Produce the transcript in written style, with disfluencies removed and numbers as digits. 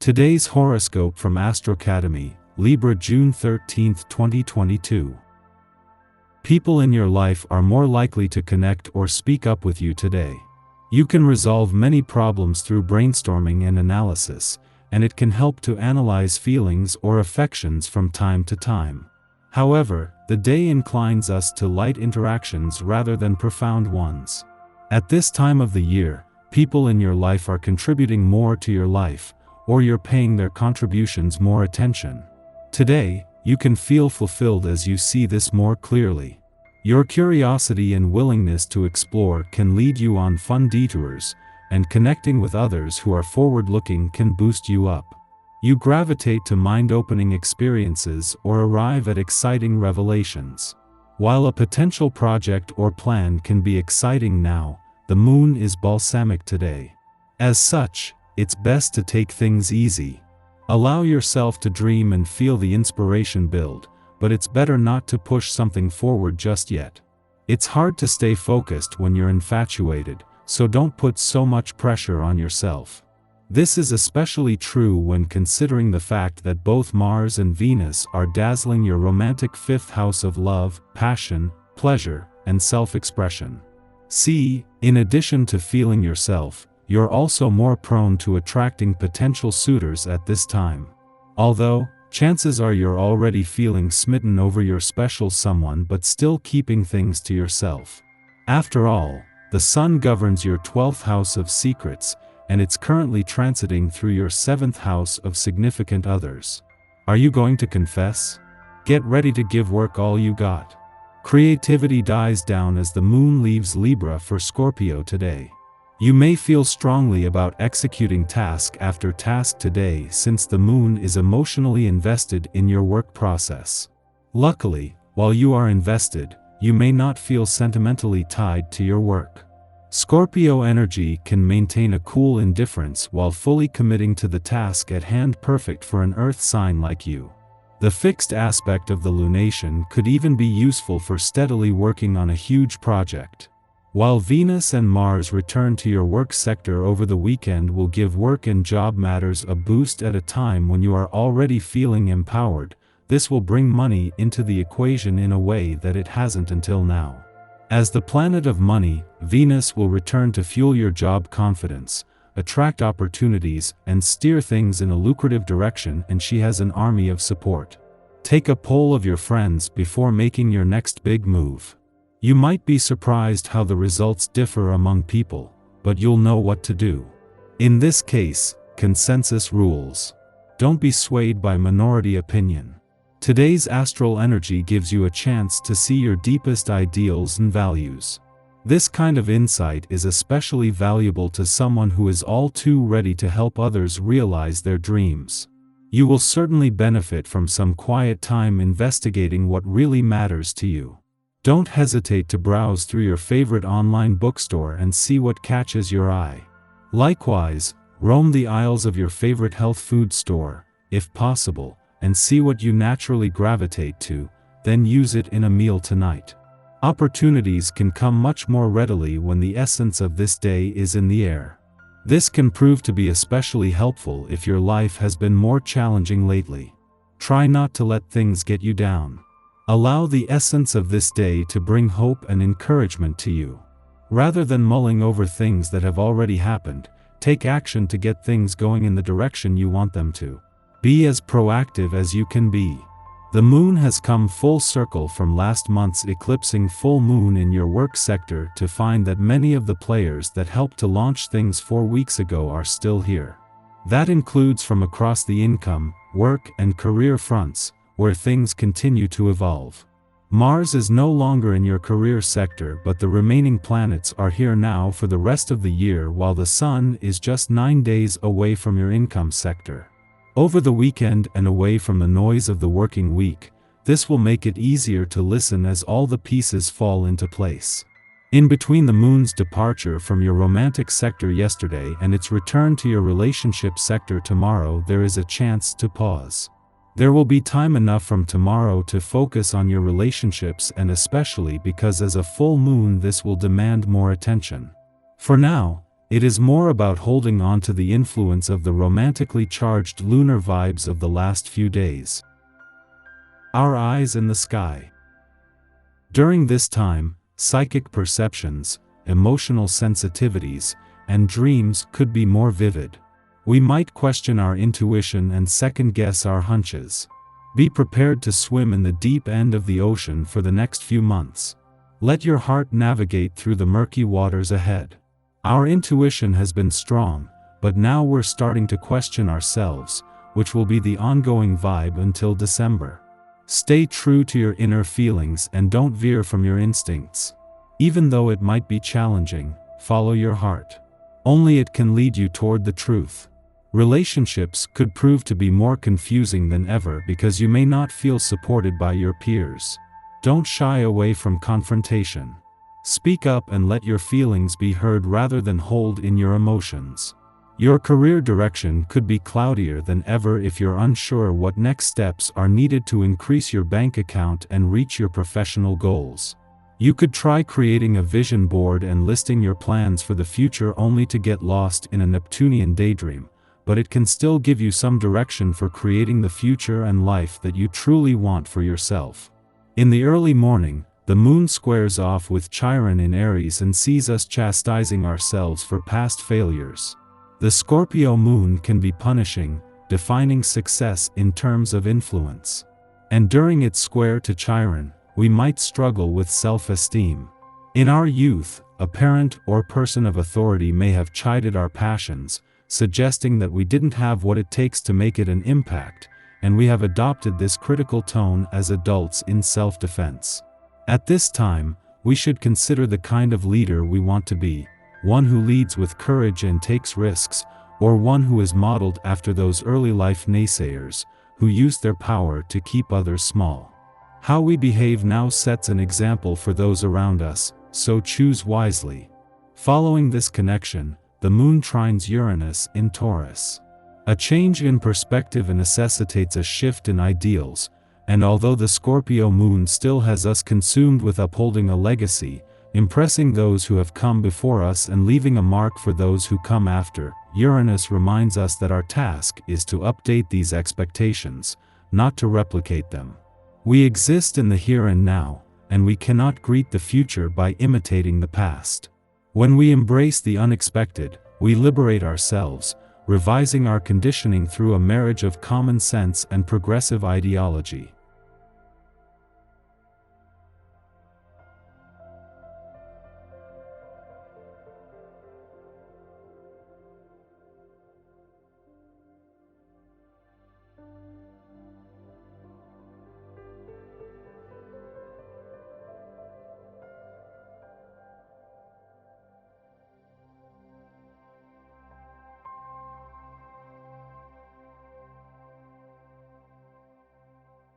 Today's horoscope from Astrocademy, Libra June 13, 2022. People in your life are more likely to connect or speak up with you today. You can resolve many problems through brainstorming and analysis, and it can help to analyze feelings or affections from time to time. However, the day inclines us to light interactions rather than profound ones. At this time of the year, people in your life are contributing more to your life, or you're paying their contributions more attention. Today, you can feel fulfilled as you see this more clearly. Your curiosity and willingness to explore can lead you on fun detours, and connecting with others who are forward-looking can boost you up. You gravitate to mind-opening experiences or arrive at exciting revelations. While a potential project or plan can be exciting now, the moon is balsamic today. As such, it's best to take things easy. Allow yourself to dream and feel the inspiration build, but it's better not to push something forward just yet. It's hard to stay focused when you're infatuated, so don't put so much pressure on yourself. This is especially true when considering the fact that both Mars and Venus are dazzling your romantic fifth house of love, passion, pleasure, and self-expression. See, in addition to feeling yourself, you're also more prone to attracting potential suitors at this time. Although, chances are you're already feeling smitten over your special someone but still keeping things to yourself. After all, the Sun governs your 12th house of secrets, and it's currently transiting through your 7th house of significant others. Are you going to confess? Get ready to give work all you got. Creativity dies down as the moon leaves Libra for Scorpio today. You may feel strongly about executing task after task today since the moon is emotionally invested in your work process. Luckily, while you are invested, you may not feel sentimentally tied to your work. Scorpio energy can maintain a cool indifference while fully committing to the task at hand, perfect for an earth sign like you. The fixed aspect of the lunation could even be useful for steadily working on a huge project. While Venus and Mars return to your work sector over the weekend will give work and job matters a boost at a time when you are already feeling empowered. This will bring money into the equation in a way that it hasn't until now. As the planet of money, Venus will return to fuel your job confidence, attract opportunities, and steer things in a lucrative direction, and she has an army of support. Take a poll of your friends before making your next big move. You might be surprised how the results differ among people, but you'll know what to do. In this case, consensus rules. Don't be swayed by minority opinion. Today's astral energy gives you a chance to see your deepest ideals and values. This kind of insight is especially valuable to someone who is all too ready to help others realize their dreams. You will certainly benefit from some quiet time investigating what really matters to you. Don't hesitate to browse through your favorite online bookstore and see what catches your eye. Likewise, roam the aisles of your favorite health food store, if possible, and see what you naturally gravitate to, then use it in a meal tonight. Opportunities can come much more readily when the essence of this day is in the air. This can prove to be especially helpful if your life has been more challenging lately. Try not to let things get you down. Allow the essence of this day to bring hope and encouragement to you. Rather than mulling over things that have already happened, take action to get things going in the direction you want them to. Be as proactive as you can be. The moon has come full circle from last month's eclipsing full moon in your work sector to find that many of the players that helped to launch things 4 weeks ago are still here. That includes from across the income, work, and career fronts, where things continue to evolve. Mars is no longer in your career sector, but the remaining planets are here now for the rest of the year, while the Sun is just 9 days away from your income sector. Over the weekend and away from the noise of the working week, this will make it easier to listen as all the pieces fall into place. In between the moon's departure from your romantic sector yesterday and its return to your relationship sector tomorrow, there is a chance to pause. There will be time enough from tomorrow to focus on your relationships, and especially because as a full moon this will demand more attention. For now, It is more about holding on to the influence of the romantically charged lunar vibes of the last few days. Our eyes in the sky. During this time, psychic perceptions, emotional sensitivities, and dreams could be more vivid. We might question our intuition and second-guess our hunches. Be prepared to swim in the deep end of the ocean for the next few months. Let your heart navigate through the murky waters ahead. Our intuition has been strong, but now we're starting to question ourselves, which will be the ongoing vibe until December. Stay true to your inner feelings and don't veer from your instincts. Even though it might be challenging, follow your heart. Only it can lead you toward the truth. Relationships could prove to be more confusing than ever because you may not feel supported by your peers. Don't shy away from confrontation. Speak up and let your feelings be heard rather than hold in your emotions. Your career direction could be cloudier than ever if you're unsure what next steps are needed to increase your bank account and reach your professional goals. You could try creating a vision board and listing your plans for the future only to get lost in a Neptunian daydream, but it can still give you some direction for creating the future and life that you truly want for yourself. In the early morning, the moon squares off with Chiron in Aries and sees us chastising ourselves for past failures. The Scorpio moon can be punishing, defining success in terms of influence. And during its square to Chiron, we might struggle with self-esteem. In our youth, a parent or person of authority may have chided our passions, suggesting that we didn't have what it takes to make it an impact, and we have adopted this critical tone as adults in self-defense. At this time, we should consider the kind of leader we want to be, one who leads with courage and takes risks, or one who is modeled after those early life naysayers, who used their power to keep others small. How we behave now sets an example for those around us, so choose wisely. Following this connection, the moon trines Uranus in Taurus. A change in perspective necessitates a shift in ideals, and although the Scorpio moon still has us consumed with upholding a legacy, impressing those who have come before us and leaving a mark for those who come after, Uranus reminds us that our task is to update these expectations, not to replicate them. We exist in the here and now, and we cannot greet the future by imitating the past. When we embrace the unexpected, we liberate ourselves, revising our conditioning through a marriage of common sense and progressive ideology.